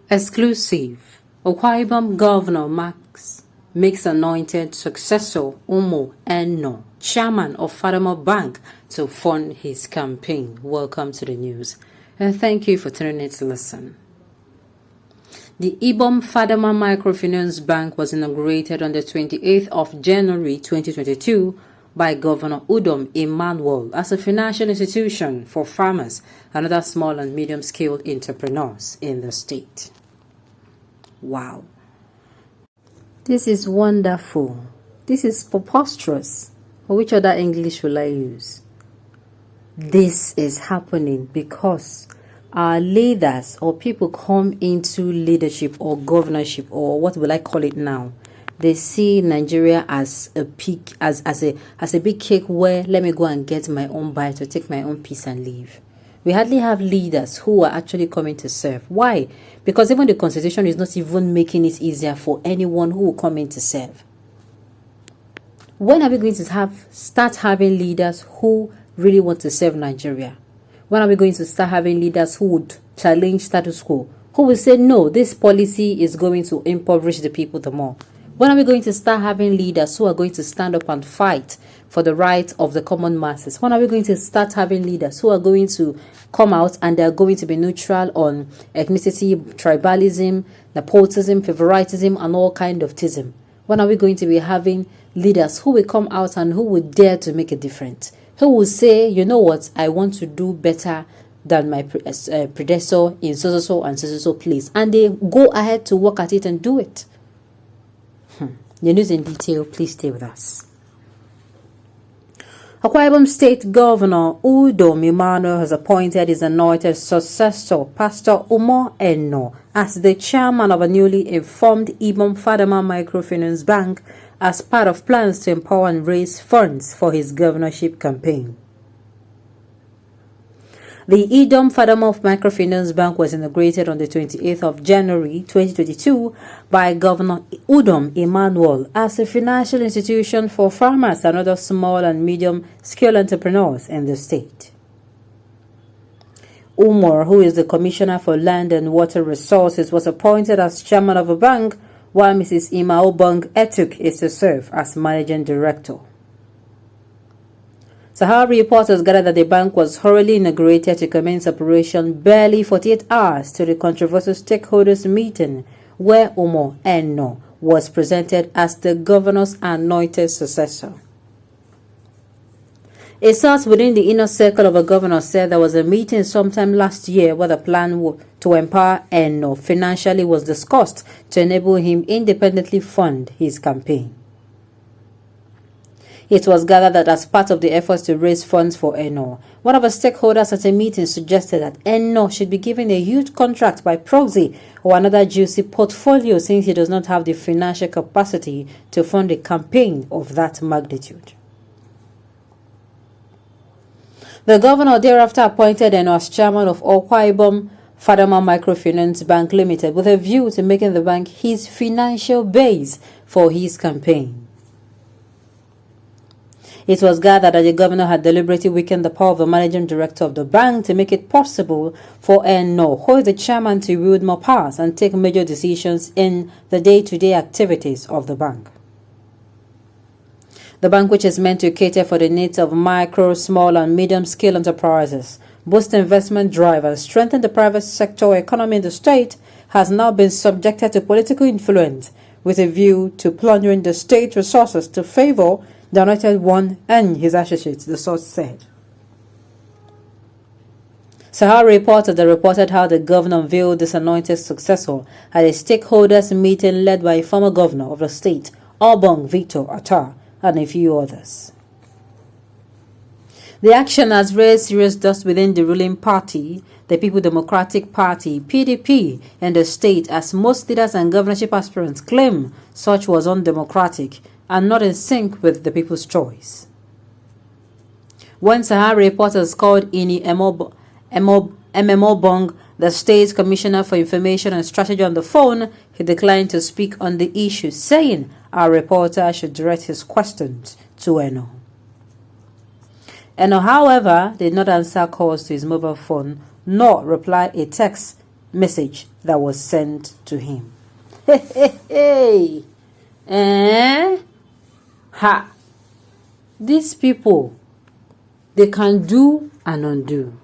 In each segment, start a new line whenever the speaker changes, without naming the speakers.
Exclusive. Akwa Ibom Governor makes anointed successor Umo Eno, chairman of Fadama Bank, to fund his campaign. Welcome to the news, and thank you for tuning in to listen. The Ibom Fadama Microfinance Bank was inaugurated on the 28th of January 2022 by Governor Udom Emmanuel as a financial institution for farmers and other small and medium-scale entrepreneurs in the state. Wow. This is wonderful. This is preposterous. Which other English will I use? This is happening because our leaders or people come into leadership or governorship, or what will I call it now? They see Nigeria as a peak, as a big cake where let me go and get my own bite or take my own piece and leave. We hardly have leaders who are actually coming to serve. Why? Because even the constitution is not even making it easier for anyone who will come in to serve. When are we going to start having leaders who really want to serve Nigeria? When are we going to start having leaders who would challenge status quo? Who will say, no, this policy is going to impoverish the people the more? When are we going to start having leaders who are going to stand up and fight for the rights of the common masses? When are we going to start having leaders who are going to come out and they are going to be neutral on ethnicity, tribalism, nepotism, favoritism, and all kind of tism? When are we going to be having leaders who will come out and who will dare to make a difference? Who will say, you know what, I want to do better than my predecessor in so and so place, and they go ahead to work at it and do it. The news in detail, please stay with us. Akwa Ibom State Governor Udom Emmanuel has appointed his anointed successor, Pastor Umo Eno, as the chairman of a newly formed Ibom Fadama Microfinance Bank as part of plans to empower and raise funds for his governorship campaign. The Udom Fadama Microfinance Bank was inaugurated on the 28th of January 2022 by Governor Udom Emmanuel as a financial institution for farmers and other small and medium-scale entrepreneurs in the state. Umar, who is the Commissioner for Land and Water Resources, was appointed as chairman of the bank, while Mrs. Imaobong Etuk is to serve as managing director. Sahara reporters gathered that the bank was hurriedly inaugurated to commence operation barely 48 hours to the controversial stakeholders meeting, where Umo Eno was presented as the governor's anointed successor. A source within the inner circle of a governor said there was a meeting sometime last year where the plan to empower Eno financially was discussed to enable him independently fund his campaign. It was gathered that as part of the efforts to raise funds for Eno, one of the stakeholders at a meeting suggested that Eno should be given a huge contract by proxy or another juicy portfolio since he does not have the financial capacity to fund a campaign of that magnitude. The governor thereafter appointed Eno as chairman of Akwa Ibom Fadama Microfinance Bank Limited with a view to making the bank his financial base for his campaign. It was gathered that the governor had deliberately weakened the power of the managing director of the bank to make it possible for Eno, who is the chairman, to wield more powers and take major decisions in the day-to-day activities of the bank. The bank, which is meant to cater for the needs of micro, small, and medium-scale enterprises, boost investment drive, and strengthen the private sector economy in the state, has now been subjected to political influence with a view to plundering the state resources to favor the anointed one and his associates, the source said. Sahara reported how the governor unveiled this anointed successor at a stakeholders meeting led by a former governor of the state, Obong Victor Attar, and a few others. The action has raised serious dust within the ruling party, the People Democratic Party, PDP, in the state, as most leaders and governorship aspirants claim such was undemocratic and not in sync with the people's choice. When Sahara reporters called Ini Ememobong, the state's commissioner for information and strategy, on the phone, he declined to speak on the issue, saying our reporter should direct his questions to Eno. Eno, however, did not answer calls to his mobile phone nor reply a text message that was sent to him. Hey, ha! These people, they can do and undo.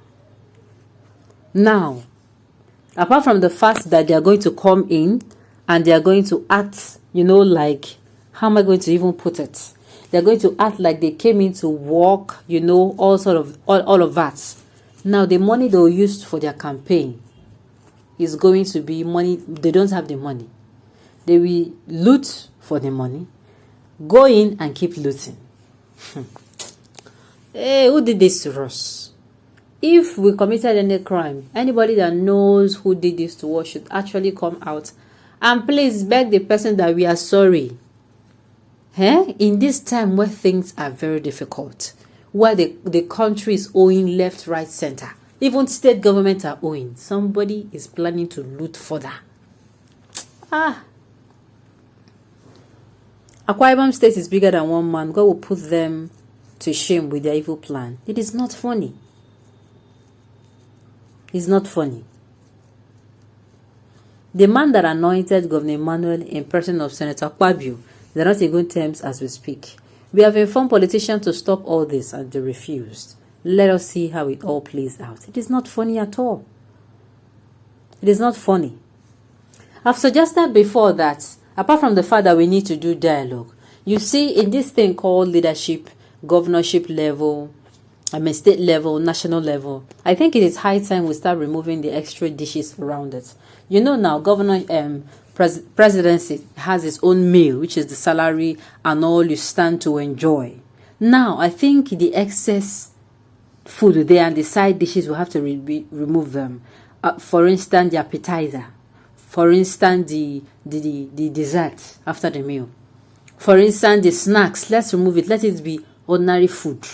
Now, apart from the fact that they are going to come in and they are going to act, like, how am I going to even put it? They're going to act like they came in to work, all of that. Now, the money they will use for their campaign is going to be money. They don't have the money. They will loot for the money, go in and keep looting. Hey, who did this to us? If we committed any crime, anybody that knows who did this to us should actually come out and please beg the person that we are sorry. In this time where things are very difficult, where the country is owing left, right, center, even state governments are owing, somebody is planning to loot further. Akwa Ibom state is bigger than one man. God will put them to shame with their evil plan. It is not funny. It's not funny. The man that anointed Governor Emmanuel in person of Senator Akwa, they're not in good terms as we speak. We have informed politicians to stop all this and they refused. Let us see how it all plays out. It is not funny at all. It is not funny. I've suggested before that, apart from the fact that we need to do dialogue, you see, in this thing called leadership, governorship level, state level, national level, I think it is high time we start removing the extra dishes around it. Now, presidency has its own meal, which is the salary and all you stand to enjoy. Now, I think the excess food there and the side dishes will have to remove them. For instance, the appetizer. For instance, the dessert after the meal. For instance, the snacks. Let's remove it. Let it be ordinary food.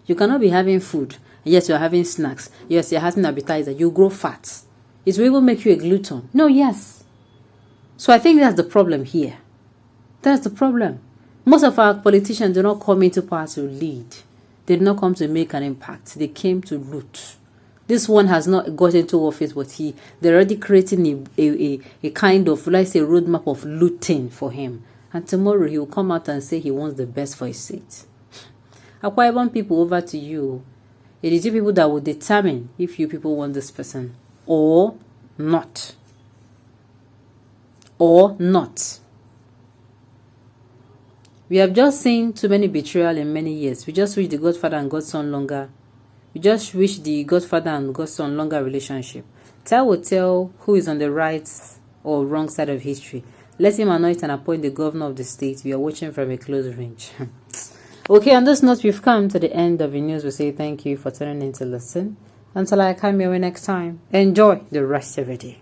You cannot be having food. Yes, you're having snacks. Yes, you're having appetizer. You grow fat. It will even make you a glutton. No, yes. So I think that's the problem here. That's the problem. Most of our politicians do not come into power to lead. They did not come to make an impact. They came to loot. This one has not got into office, but they're already creating a kind of, let's say, roadmap of looting for him. And tomorrow he will come out and say he wants the best for his seat. Akwa Ibom people, over to you. It is you people that will determine if you people want this person or not. Or not. We have just seen too many betrayal in many years. We just wish the Godfather and Godson longer. We just wish the Godfather and Godson longer relationship. Time will tell who is on the right or wrong side of history. Let him anoint and appoint the governor of the state. We are watching from a close range. Okay, on this note, we've come to the end of the news. We say thank you for tuning in to listen. Until I come your way next time, enjoy the rest of your day.